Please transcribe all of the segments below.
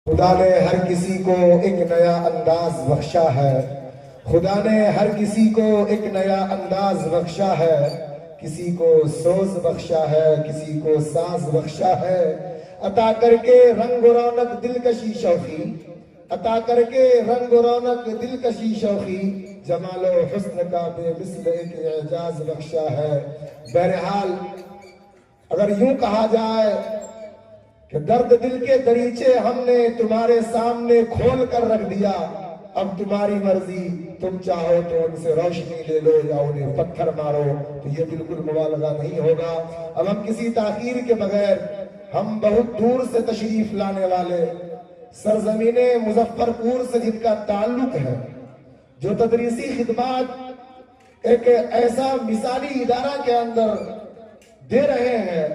خدا نے ہر کسی کو ایک نیا انداز بخشا ہے، خدا نے ہر کسی کو ایک نیا انداز بخشا ہے، کسی کو سوز بخشا ہے، کسی کو ساز بخشا ہے، عطا کر کے رنگ و رونق دلکشی شوخی، عطا کر کے رنگ و رونق دلکشی شوخی، جمال و حسن کا بے مثل ایک اعجاز بخشا ہے۔ بہرحال اگر یوں کہا جائے کہ درد دل کے دریچے ہم نے تمہارے سامنے کھول کر رکھ دیا، اب تمہاری مرضی، تم چاہو تو ان سے روشنی لے لو یا انہیں پتھر مارو، تو یہ بالکل مبالغہ نہیں ہوگا۔ اب ہم کسی تاخیر کے بغیر، ہم بہت دور سے تشریف لانے والے، سرزمین مظفر پور سے جن کا تعلق ہے، جو تدریسی خدمات ایک ایسا مثالی ادارہ کے اندر دے رہے ہیں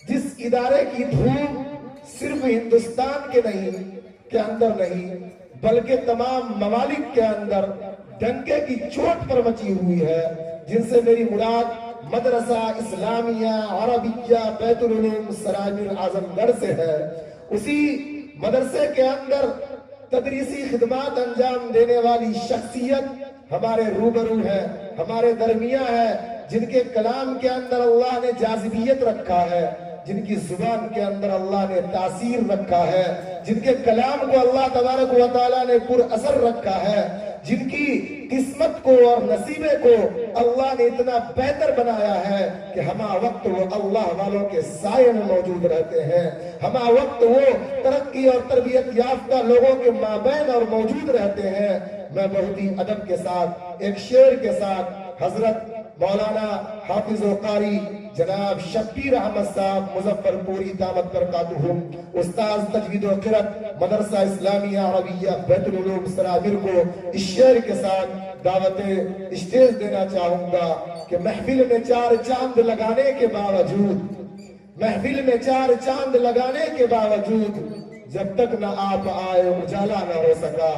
جس ادارے کی دھوم صرف ہندوستان کے اندر نہیں بلکہ تمام ممالک کے اندر ڈنکے کی چوٹ پر مچی ہوئی ہے، جن سے میری مراد مدرسہ اسلامیہ عربیہ بیت العلوم سراج اعظم گڑھ سے ہے۔ اسی مدرسے کے اندر تدریسی خدمات انجام دینے والی شخصیت ہمارے روبرو ہے، ہمارے درمیان ہے، جن کے کلام کے اندر اللہ نے جاذبیت رکھا ہے، جن کی زبان کے اندر اللہ نے تاثیر رکھا ہے، جن کے کلام کو اللہ تبارک و تعالیٰ نے پر اثر رکھا ہے، جن کی قسمت کو اور نصیبے کو اللہ نے اتنا بہتر بنایا ہے کہ ہمہ وقت وہ اللہ والوں کے سائے میں موجود رہتے ہیں، ہمہ وقت وہ ترقی اور تربیت یافتہ لوگوں کے مابین اور موجود رہتے ہیں۔ میں بہت ہی ادب کے ساتھ ایک شعر کے ساتھ حضرت مولانا حافظ و قاری جناب شبیر احمد صاحب مظفر پوری دامت برکاتہم، استاذ تجوید و قرأت مدرسہ اسلامیہ عربیہ بیت العلوم سراج کو اس شعر کے ساتھ دعوت اسٹیج دینا چاہوں گا کہ محفل میں چار چاند لگانے کے باوجود، محفل میں چار چاند لگانے کے باوجود، جب تک نہ آپ آئے اجالا نہ ہو سکا۔